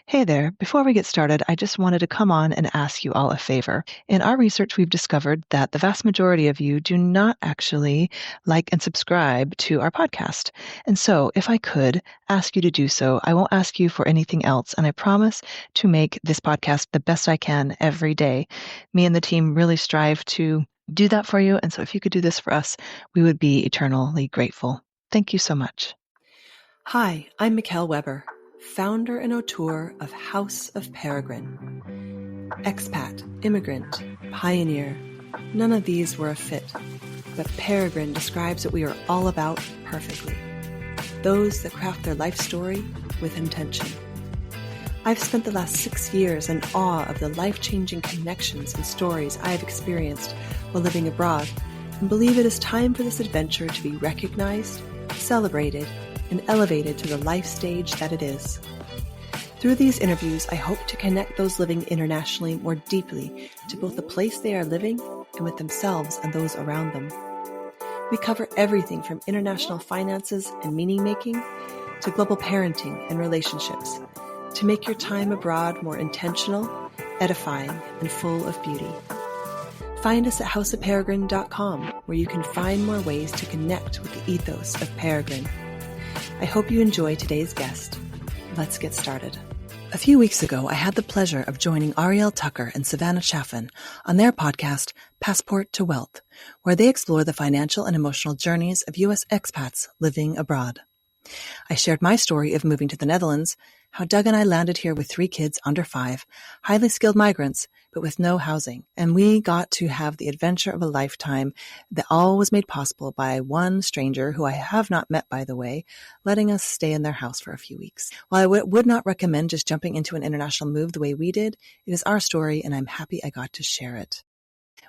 Hey there. Before we get started, I just wanted to come on and ask you all a favor. In our research, we've discovered that the vast majority of you do not actually like and subscribe to our podcast. And so, if I could ask you to do so, I won't ask you for anything else. And I promise to make this podcast the best I can every day. Me and the team really strive to do that for you. And so, if you could do this for us, we would be eternally grateful. Thank you so much. Hi, I'm Mickelle Weber, founder and auteur of House of Peregrine. Expat, immigrant, pioneer, none of these were a fit, but Peregrine describes what we are all about perfectly. Those that craft their life story with intention. I've spent the last 6 years in awe of the life-changing connections and stories I have experienced while living abroad, and believe it is time for this adventure to be recognized, celebrated, and elevated to the life stage that it is. Through these interviews, I hope to connect those living internationally more deeply to both the place they are living and with themselves and those around them. We cover everything from international finances and meaning-making to global parenting and relationships to make your time abroad more intentional, edifying, and full of beauty. Find us at houseofperegrine.com, where you can find more ways to connect with the ethos of Peregrine. I hope you enjoy today's guest. Let's get started. A few weeks ago, I had the pleasure of joining Arielle Tucker and Savannah Chaffin on their podcast, Passport to Wealth, where they explore the financial and emotional journeys of U.S. expats living abroad. I shared my story of moving to the Netherlands, how Doug and I landed here with 3 kids under 5, highly skilled migrants, but with no housing. And we got to have the adventure of a lifetime that all was made possible by one stranger, who I have not met, by the way, letting us stay in their house for a few weeks. While I would not recommend just jumping into an international move the way we did, it is our story, and I'm happy I got to share it.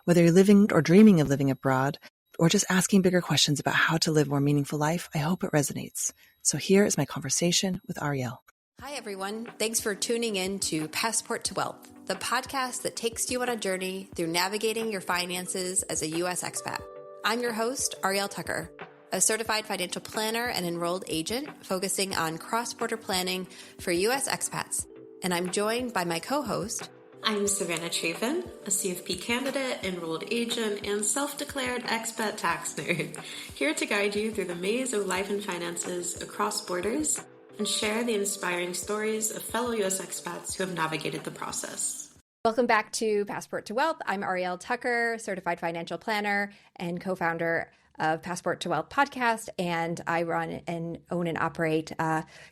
Whether you're living or dreaming of living abroad, or just asking bigger questions about how to live a more meaningful life, I hope it resonates. So here is my conversation with Arielle. Hi, everyone. Thanks for tuning in to Passport to Wealth, the podcast that takes you on a journey through navigating your finances as a U.S. expat. I'm your host, Arielle Tucker, a certified financial planner and enrolled agent focusing on cross-border planning for U.S. expats. And I'm joined by my co-host, I'm Savannah Chaffin, a CFP candidate, enrolled agent, and self-declared expat tax nerd, here to guide you through the maze of life and finances across borders and share the inspiring stories of fellow U.S. expats who have navigated the process. Welcome back to Passport to Wealth. I'm Arielle Tucker, certified financial planner and co-founder of Passport to Wealth podcast, and I run and own and operate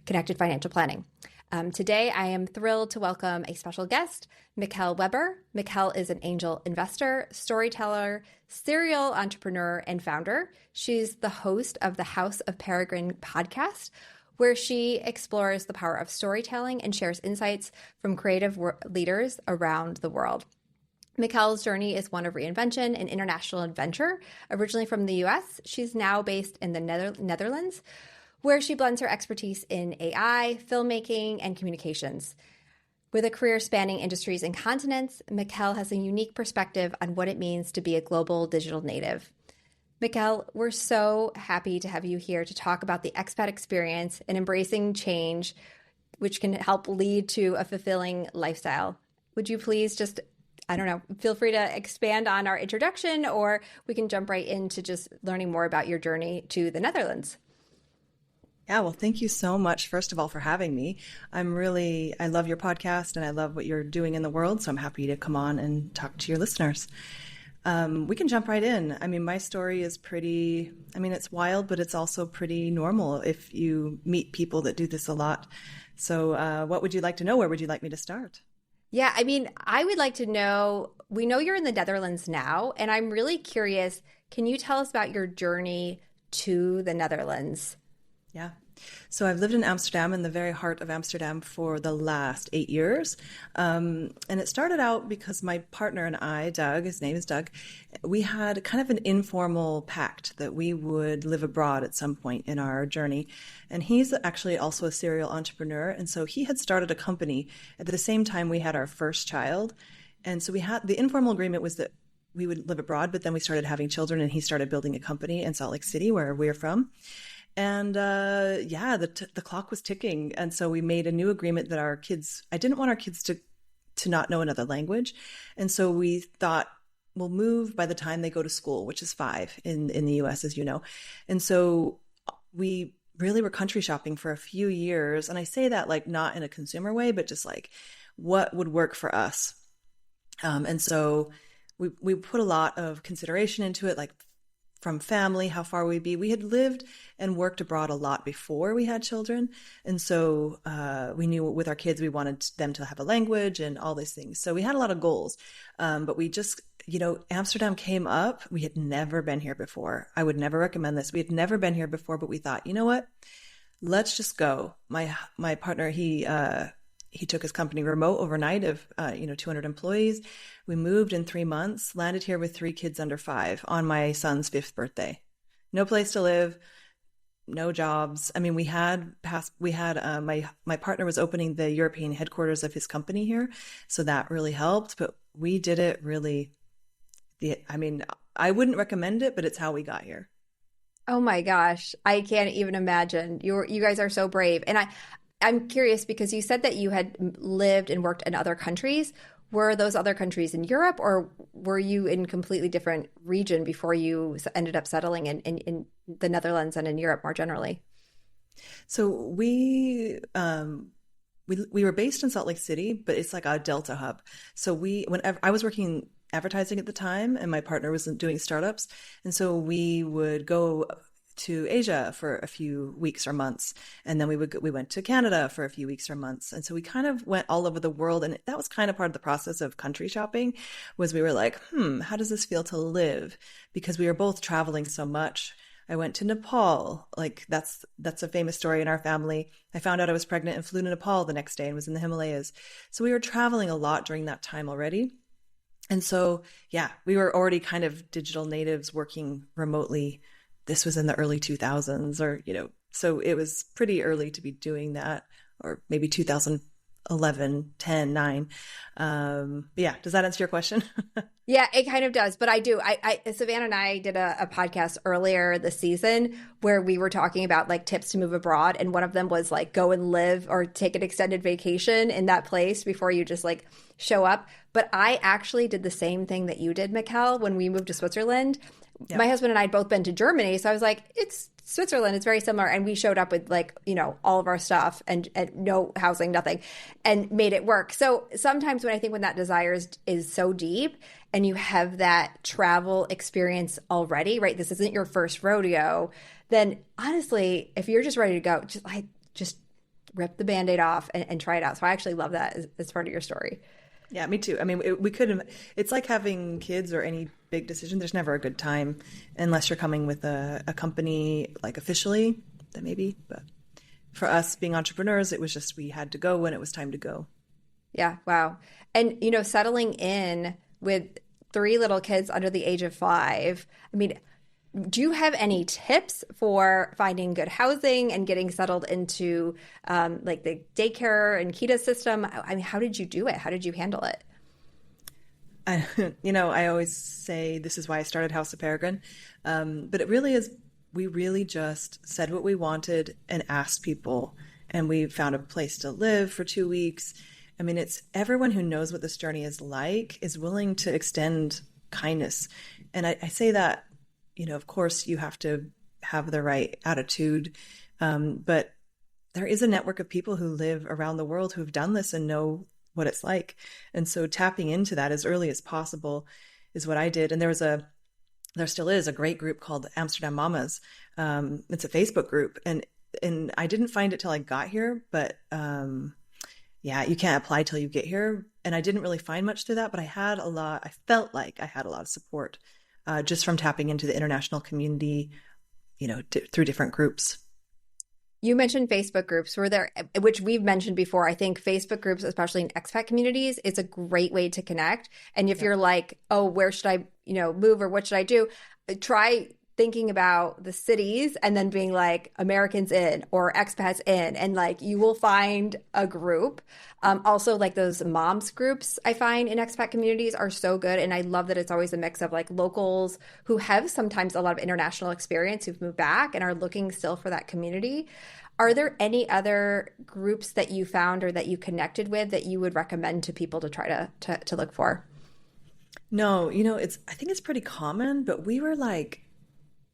Connected Financial Planning. Today, I am thrilled to welcome a special guest, Mickelle Weber. Mickelle is an angel investor, storyteller, serial entrepreneur, and founder. She's the host of the House of Peregrine podcast, where she explores the power of storytelling and shares insights from creative leaders around the world. Mickelle's journey is one of reinvention and international adventure. Originally from the U.S., she's now based in the Netherlands, where she blends her expertise in AI, filmmaking, and communications. With a career spanning industries and continents, Mickelle has a unique perspective on what it means to be a global digital native. Mickelle, we're so happy to have you here to talk about the expat experience and embracing change, which can help lead to a fulfilling lifestyle. Would you please just, feel free to expand on our introduction, or we can jump right into just learning more about your journey to the Netherlands. Yeah, well, thank you so much, first of all, for having me. I love your podcast and I love what you're doing in the world, so I'm happy to come on and talk to your listeners. We can jump right in. My story is it's wild, but it's also pretty normal if you meet people that do this a lot. So what would you like to know? Where would you like me to start? Yeah, I would like to know, we know you're in the Netherlands now, and I'm really curious, can you tell us about your journey to the Netherlands? Yeah. So I've lived in Amsterdam, in the very heart of Amsterdam, for the last 8 years. And it started out because my partner and I, Doug, his name is Doug, we had kind of an informal pact that we would live abroad at some point in our journey. And he's actually also a serial entrepreneur. And so he had started a company at the same time we had our first child. And so we had the informal agreement was that we would live abroad, but then we started having children and he started building a company in Salt Lake City, where we're from. And the clock was ticking. And so we made a new agreement that I didn't want our kids to not know another language. And so we thought, we'll move by the time they go to school, which is 5 in the US, as you know. And so we really were country shopping for a few years. And I say that like not in a consumer way, but just like what would work for us. And so we put a lot of consideration into it, like from family, how far we'd be. We had lived and worked abroad a lot before we had children. And so we knew with our kids, we wanted them to have a language and all these things. So we had a lot of goals. But we just, Amsterdam came up. We had never been here before. I would never recommend this. We had never been here before, but we thought, you know what? Let's just go. My partner, he took his company remote overnight of 200 employees. We moved in 3 months, landed here with 3 kids under 5 on my son's 5th birthday. No place to live, no jobs. I mean, my partner was opening the European headquarters of his company here, so that really helped. But we did it really. I wouldn't recommend it, but it's how we got here. Oh my gosh, I can't even imagine. You guys are so brave, and I'm curious because you said that you had lived and worked in other countries. Were those other countries in Europe, or were you in a completely different region before you ended up settling in the Netherlands and in Europe more generally? So we were based in Salt Lake City, but it's like a Delta hub. So whenever I was working advertising at the time, and my partner was doing startups, and so we would go to Asia for a few weeks or months. And then we went to Canada for a few weeks or months. And so we kind of went all over the world. And that was kind of part of the process of country shopping, was we were like, how does this feel to live? Because we were both traveling so much. I went to Nepal. Like that's a famous story in our family. I found out I was pregnant and flew to Nepal the next day and was in the Himalayas. So we were traveling a lot during that time already. And so, yeah, we were already kind of digital natives working remotely. This was in the early 2000s so it was pretty early to be doing that, or maybe 2011, 10, 9. But yeah, does that answer your question? Yeah, it kind of does. But I do. Savannah and I did a podcast earlier this season where we were talking about like tips to move abroad. And one of them was like go and live or take an extended vacation in that place before you just like show up. But I actually did the same thing that you did, Mickelle, when we moved to Switzerland. Yeah. My husband and I had both been to Germany. So I was like, it's Switzerland. It's very similar. And we showed up with like, all of our stuff and no housing, nothing, and made it work. So sometimes when that desire is so deep and you have that travel experience already, right? This isn't your first rodeo. Then honestly, if you're just ready to go, just rip the Band-Aid off and try it out. So I actually love that as part of your story. Yeah, me too. I mean, it's like having kids or any big decision. There's never a good time unless you're coming with a company, like officially, then maybe. But for us being entrepreneurs, it was just, we had to go when it was time to go. Yeah. Wow. And, settling in with 3 little kids under the age of 5, I mean, do you have any tips for finding good housing and getting settled into like the daycare and KETA system? I mean, how did you do it? How did you handle it? I always say this is why I started House of Peregrine. But it really is, we really just said what we wanted and asked people. And we found a place to live for 2 weeks. I mean, it's everyone who knows what this journey is like is willing to extend kindness. And I say that, of course, you have to have the right attitude. But there is a network of people who live around the world who have done this and know what it's like. And so tapping into that as early as possible is what I did. And there still is a great group called Amsterdam Mamas. It's a Facebook group. And I didn't find it till I got here, but you can't apply till you get here. And I didn't really find much through that, but I felt like I had a lot of support just from tapping into the international community, through different groups. You mentioned Facebook groups, which we've mentioned before. I think Facebook groups, especially in expat communities, is a great way to connect. And if you're like, oh, where should I, move or what should I do? Try thinking about the cities and then being like Americans in or expats in, and like you will find a group. Also, like those moms groups I find in expat communities are so good, and I love that it's always a mix of like locals who have sometimes a lot of international experience who've moved back and are looking still for that community. Are there any other groups that you found or that you connected with that you would recommend to people to try to look for? No, I think it's pretty common, but we were like,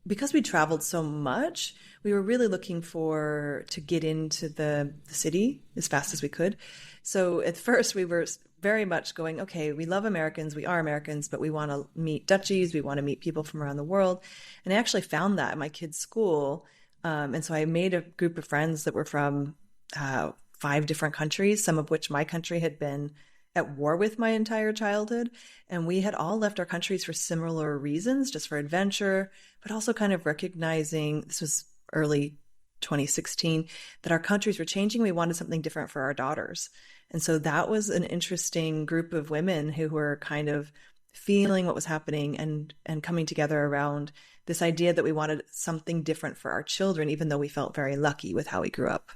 because we traveled so much, we were really looking to get into the city as fast as we could. So at first we were very much going, okay, we love Americans, we are Americans, but we want to meet Dutchies, we want to meet people from around the world. And I actually found that at my kids' school. And so I made a group of friends that were from 5 different countries, some of which my country had been at war with my entire childhood. And we had all left our countries for similar reasons, just for adventure, but also kind of recognizing, this was early 2016, that our countries were changing. We wanted something different for our daughters. And so that was an interesting group of women who were kind of feeling what was happening and coming together around this idea that we wanted something different for our children, even though we felt very lucky with how we grew up.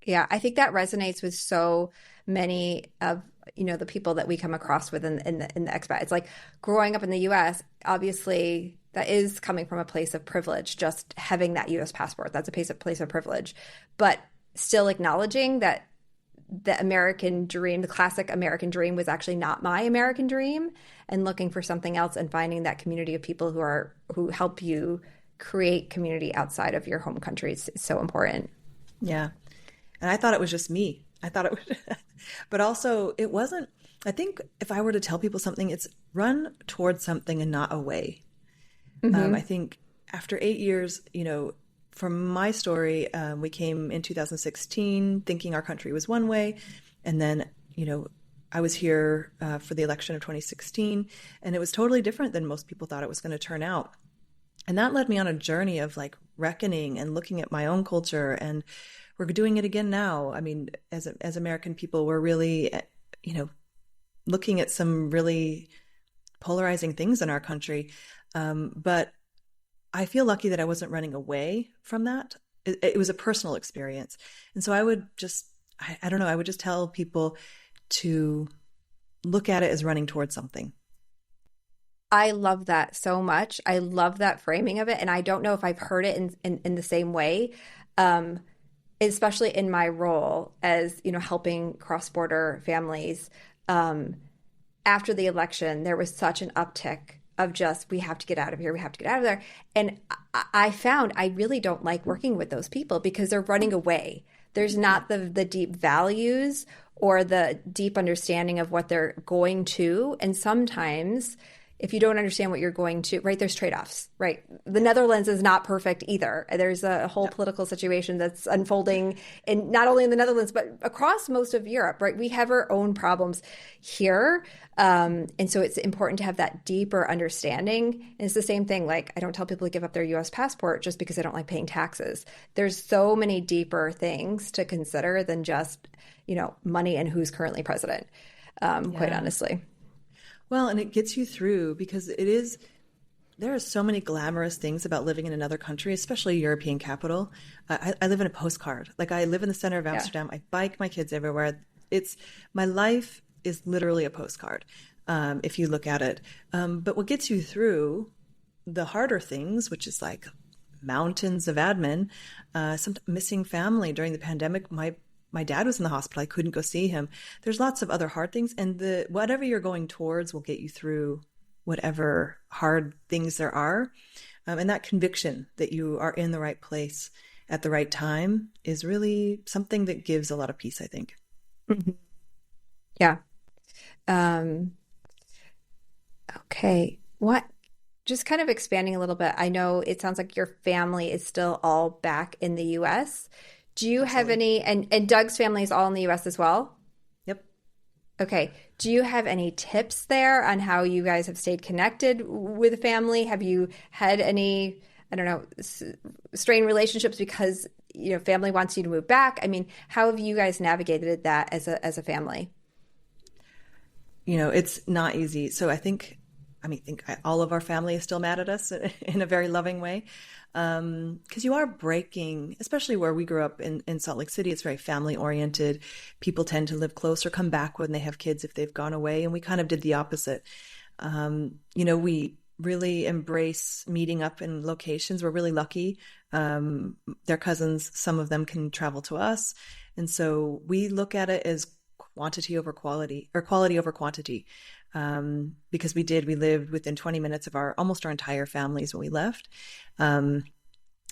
Yeah, I think that resonates with so many of the people that we come across with in the expat. It's like growing up in the U.S. Obviously, that is coming from a place of privilege. Just having that U.S. passport, that's a place of privilege, but still acknowledging that the American dream, the classic American dream, was actually not my American dream, and looking for something else and finding that community of people who help you create community outside of your home country is so important. Yeah. And I thought it was just me. I thought it was, but also it wasn't. I think if I were to tell people something, it's run towards something and not away. Mm-hmm. I think after 8 years, from my story, we came in 2016 thinking our country was one way. And then, I was here for the election of 2016, and it was totally different than most people thought it was going to turn out. And that led me on a journey of like reckoning and looking at my own culture, and we're doing it again now. I mean, as American people, we're really, looking at some really polarizing things in our country. But I feel lucky that I wasn't running away from that. It was a personal experience. And so I would just, I don't know, I would just tell people to look at it as running towards something. I love that so much. I love that framing of it. And I don't know if I've heard it in the same way, especially in my role as, helping cross-border families. After the election, there was such an uptick of just, we have to get out of here, we have to get out of there. And I found I really don't like working with those people because they're running away. There's not the deep values or the deep understanding of what they're going to. And sometimes if you don't understand what you're going to, right, there's trade-offs, right? The Netherlands is not perfect either. There's a whole political situation that's unfolding in not only in the Netherlands, but across most of Europe, right? We have our own problems here. And so it's important to have that deeper understanding. And it's the same thing. Like, I don't tell people to give up their US passport just because they don't like paying taxes. There's so many deper things to consider than just, money and who's currently president, quite honestly. Well, and it gets you through because there are so many glamorous things about living in another country, especially a European capital. I live in a postcard. Like, I live in the center of Amsterdam. Yeah. I bike my kids everywhere. My life is literally a postcard, if you look at it. But what gets you through the harder things, which is like mountains of admin, some missing family during the pandemic. My dad was in the hospital. I couldn't go see him. There's lots of other hard things. And whatever you're going towards will get you through whatever hard things there are. And that conviction that you are in the right place at the right time is really something that gives a lot of peace, I think. Mm-hmm. Yeah. Okay. Just kind of expanding a little bit. I know it sounds like your family is still all back in the U.S. Do you have any, and Doug's family is all in the U.S. as well? Yep. Okay. Do you have any tips there on how you guys have stayed connected with the family? Have you had any, strained relationships because, family wants you to move back? I mean, how have you guys navigated that as a family? It's not easy. So I think all of our family is still mad at us in a very loving way. Because you are breaking, especially where we grew up in Salt Lake City, it's very family oriented. People tend to live close or come back when they have kids if they've gone away. And we kind of did the opposite. We really embrace meeting up in locations. We're really lucky. Their cousins, some of them can travel to us. And so we look at it as quantity over quality, or quality over quantity. Because we lived within 20 minutes of almost our entire families when we left. And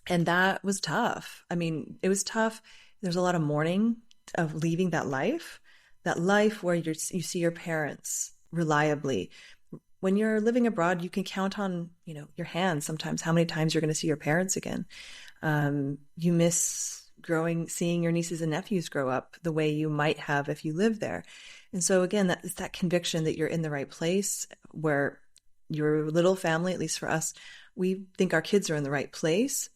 that was tough. It was tough. There's a lot of mourning of leaving that life where you see your parents reliably. When you're living abroad, you can count on, your hands sometimes how many times you're going to see your parents again. You miss seeing your nieces and nephews grow up the way you might have if you lived there. And so again, it's that conviction that you're in the right place, where your little family, at least for us, we think our kids are in the right place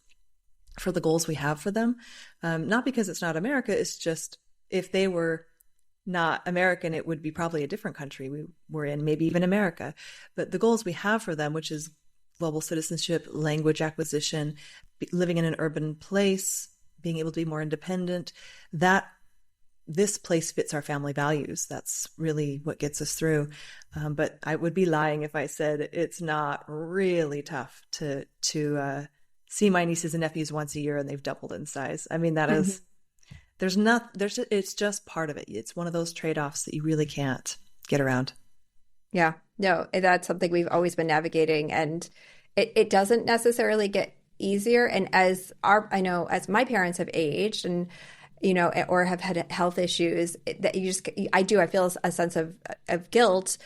for the goals we have for them. Not because it's not America, it's just if they were not American, it would be probably a different country we were in, maybe even America. But the goals we have for them, which is global citizenship, language acquisition, living in an urban place, being able to be more independent, this place fits our family values. That's really what gets us through. But I would be lying if I said it's not really tough to see my nieces and nephews once a year and they've doubled in size. That is, it's just part of it. It's one of those trade-offs that you really can't get around. Yeah, no, that's something we've always been navigating, and it doesn't necessarily get easier. And as my parents have aged and, or have had health issues, that I feel a sense of guilt,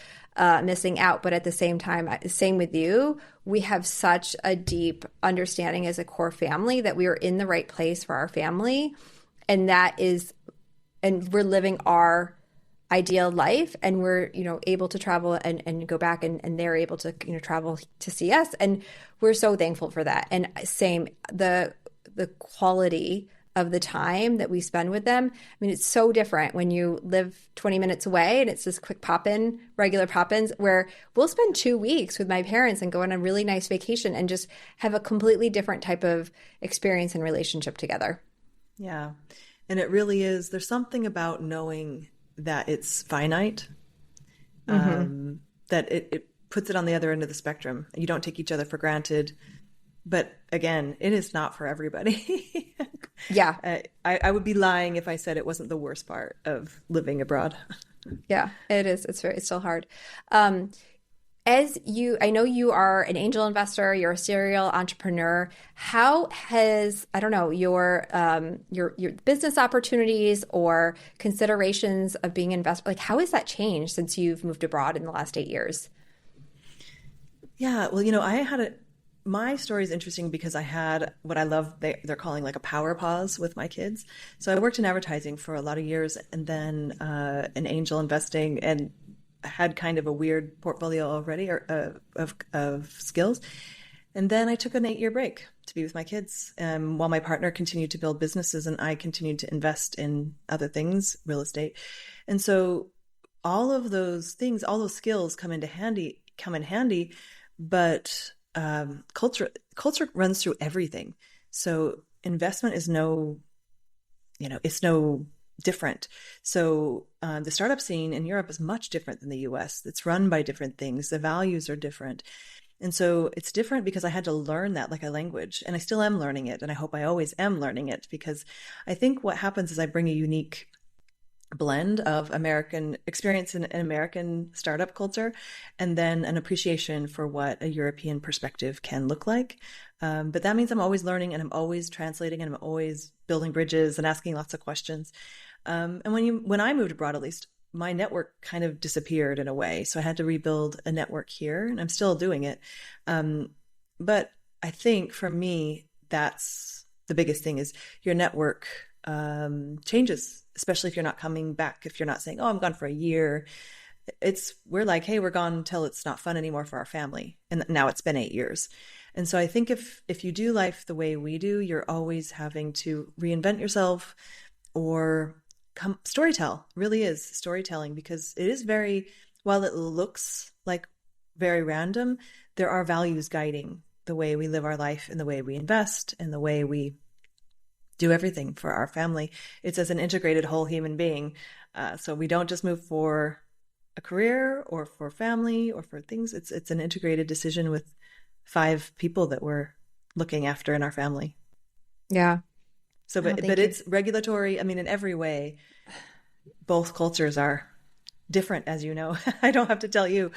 missing out. But at the same time, same with you, we have such a deep understanding as a core family that we are in the right place for our family. And we're living our ideal life, and we're, able to travel and go back, and they're able to, travel to see us. And we're so thankful for that. And same, the quality of the time that we spend with them. It's so different when you live 20 minutes away and it's just quick regular pop-ins, where we'll spend 2 weeks with my parents and go on a really nice vacation and just have a completely different type of experience and relationship together. Yeah. And it really is. There's something about knowing that it's finite, that it puts it on the other end of the spectrum. You don't take each other for granted. But again, it is not for everybody. Yeah. I would be lying if I said it wasn't the worst part of living abroad. Yeah, it is. It's still hard. I know you are an angel investor, you're a serial entrepreneur. How has, your business opportunities or considerations of being invested, how has that changed since you've moved abroad in the last 8 years? Yeah, well, my story is interesting because I had what I love, they're calling a power pause with my kids. So I worked in advertising for a lot of years, and then in angel investing, and had kind of a weird portfolio already of skills. And then I took an 8-year break to be with my kids, while my partner continued to build businesses and I continued to invest in other things, real estate. And so all of those things, all those skills come in handy, but culture runs through everything. So investment is it's no different. So the startup scene in Europe is much different than the US. It's run by different things. The values are different. And so it's different because I had to learn that like a language, and I still am learning it. And I hope I always am learning it, because I think what happens is I bring a unique blend of American experience in American startup culture, and then an appreciation for what a European perspective can look like. But that means I'm always learning, and I'm always translating, and I'm always building bridges and asking lots of questions. And when I moved abroad, at least, my network kind of disappeared in a way. So I had to rebuild a network here, and I'm still doing it. But I think for me, that's the biggest thing, is your network changes, especially if you're not coming back, if you're not saying, oh, I'm gone for a year. We're like, hey, we're gone until it's not fun anymore for our family. And now it's been 8 years. And so I think if you do life the way we do, you're always having to reinvent yourself or storytell. Really is storytelling, because it is while it looks like very random, there are values guiding the way we live our life and the way we invest and the way we do everything for our family. It's as an integrated whole human being. So we don't just move for a career or for family or for things. It's an integrated decision with 5 people that we're looking after in our family. Yeah. So, but it's regulatory. I mean, in every way, both cultures are different, as you know. I don't have to tell you.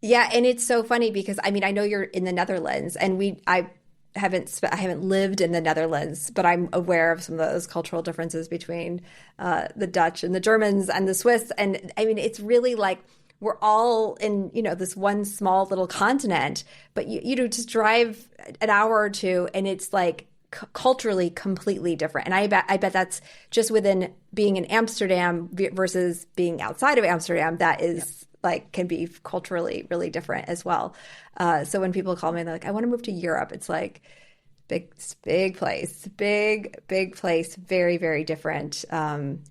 Yeah, and it's so funny because I mean, I know you're in the Netherlands, and I haven't lived in the Netherlands, but I'm aware of some of those cultural differences between the Dutch and the Germans and the Swiss. And I mean, it's really like we're all in, this one small little continent, but you just drive an hour or two and it's like culturally completely different. And I bet that's just within being in Amsterdam versus being outside of Amsterdam. That is like can be culturally really different as well. So when people call me, they're like, I want to move to Europe. It's like big place, big place, very, very different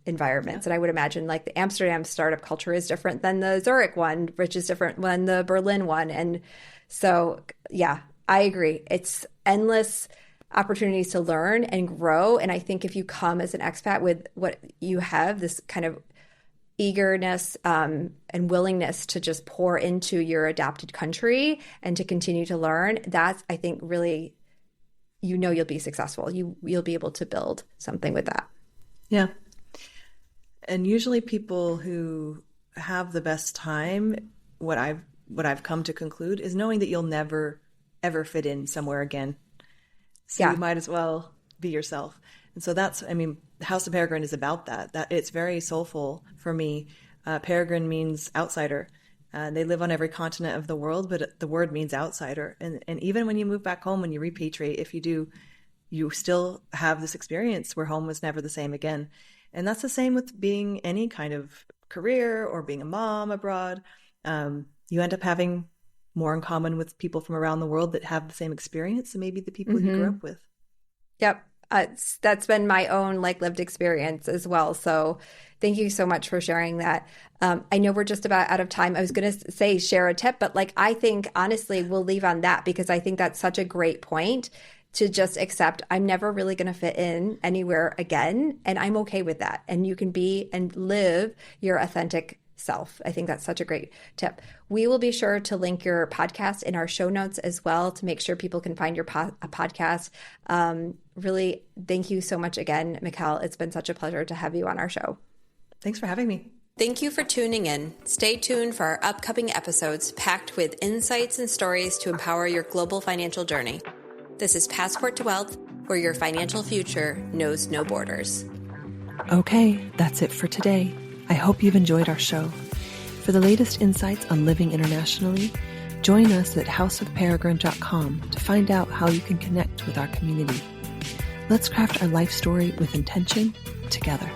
environments. And I would imagine like the Amsterdam startup culture is different than the Zurich one, which is different than the Berlin one. And so, yeah, I agree. It's endless opportunities to learn and grow. And I think if you come as an expat with what you have, this kind of eagerness and willingness to just pour into your adapted country and to continue to learn, that's, I think, really, you'll be successful. You'll be able to build something with that. Yeah. And usually people who have the best time, what I've come to conclude is knowing that you'll never, ever fit in somewhere again. So you might as well be yourself. And so that's, I mean, House of Peregrine is about that. That it's very soulful for me. Peregrine means outsider. They live on every continent of the world, but the word means outsider. And even when you move back home, when you repatriate, if you do, you still have this experience where home was never the same again. And that's the same with being any kind of career or being a mom abroad. You end up having more in common with people from around the world that have the same experience and maybe the people you grew up with. Yep. That's been my own lived experience as well. So thank you so much for sharing that. I know we're just about out of time. I was going to say share a tip, but I think honestly we'll leave on that because I think that's such a great point to just accept I'm never really going to fit in anywhere again. And I'm okay with that. And you can be and live your authentic self. I think that's such a great tip. We will be sure to link your podcast in our show notes as well to make sure people can find your podcast. Really, thank you so much again, Mickelle. It's been such a pleasure to have you on our show. Thanks for having me. Thank you for tuning in. Stay tuned for our upcoming episodes packed with insights and stories to empower your global financial journey. This is Passport to Wealth, where your financial future knows no borders. Okay, that's it for today. I hope you've enjoyed our show. For the latest insights on living internationally, join us at houseofperegrine.com to find out how you can connect with our community. Let's craft our life story with intention together.